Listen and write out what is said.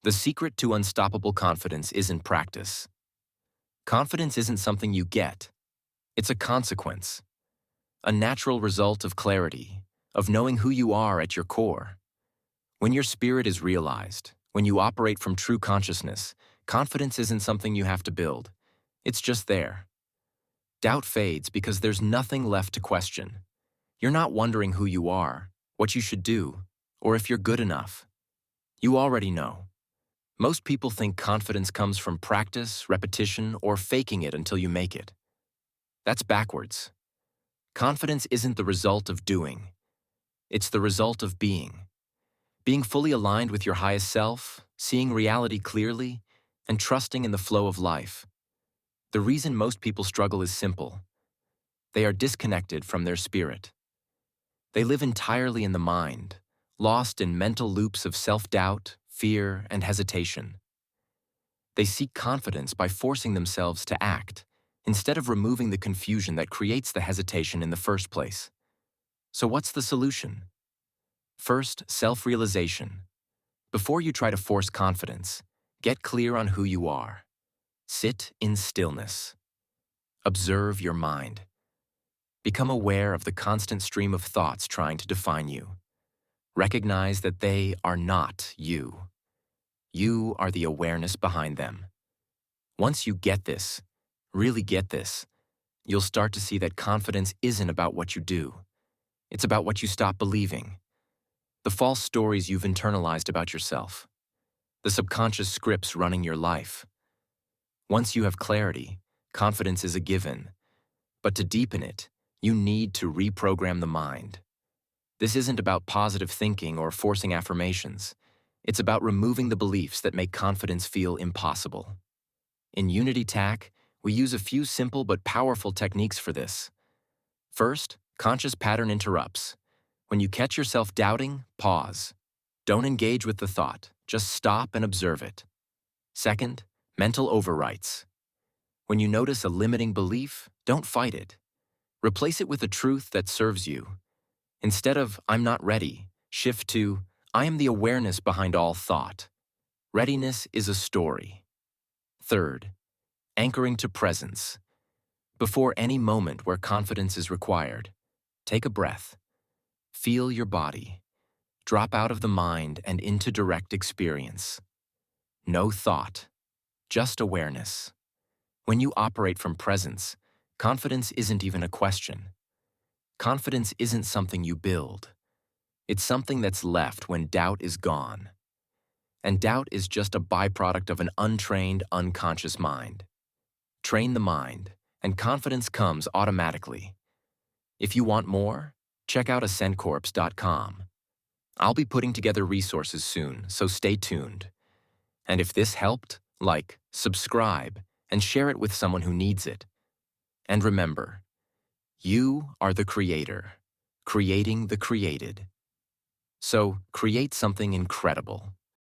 The secret to unstoppable confidence isn't practice. Confidence isn't something you get. It's a consequence, a natural result of clarity, of knowing who you are at your core. When your spirit is realized, when you operate from true consciousness, confidence isn't something you have to build. It's just there. Doubt fades because there's nothing left to question. You're not wondering who you are, what you should do, or if you're good enough. You already know. Most people think confidence comes from practice, repetition, or faking it until you make it. That's backwards. Confidence isn't the result of doing. It's the result of being. Being fully aligned with your highest self, seeing reality clearly, and trusting in the flow of life. The reason most people struggle is simple. They are disconnected from their spirit. They live entirely in the mind, lost in mental loops of self-doubt, fear, and hesitation. They seek confidence by forcing themselves to act, instead of removing the confusion that creates the hesitation in the first place. So what's the solution? First, self-realization. Before you try to force confidence, get clear on who you are. Sit in stillness. Observe your mind. Become aware of the constant stream of thoughts trying to define you. Recognize that they are not you. You are the awareness behind them. Once you get this, really get this, you'll start to see that confidence isn't about what you do. It's about what you stop believing. The false stories you've internalized about yourself. The subconscious scripts running your life. Once you have clarity, confidence is a given. But to deepen it, you need to reprogram the mind. This isn't about positive thinking or forcing affirmations. It's about removing the beliefs that make confidence feel impossible. In Unity Tack, we use a few simple but powerful techniques for this. First, conscious pattern interrupts. When you catch yourself doubting, pause. Don't engage with the thought, just stop and observe it. Second, mental overwrites. When you notice a limiting belief, don't fight it. Replace it with a truth that serves you. Instead of, I'm not ready, shift to, I am the awareness behind all thought. Readiness is a story. Third, anchoring to presence. Before any moment where confidence is required, take a breath. Feel your body. Drop out of the mind and into direct experience. No thought, just awareness. When you operate from presence, confidence isn't even a question. Confidence isn't something you build. It's something that's left when doubt is gone. And doubt is just a byproduct of an untrained, unconscious mind. Train the mind, and confidence comes automatically. If you want more, check out ascendcorps.com. I'll be putting together resources soon, so stay tuned. And if this helped, like, subscribe, and share it with someone who needs it. And remember, you are the creator, creating the created. So create something incredible.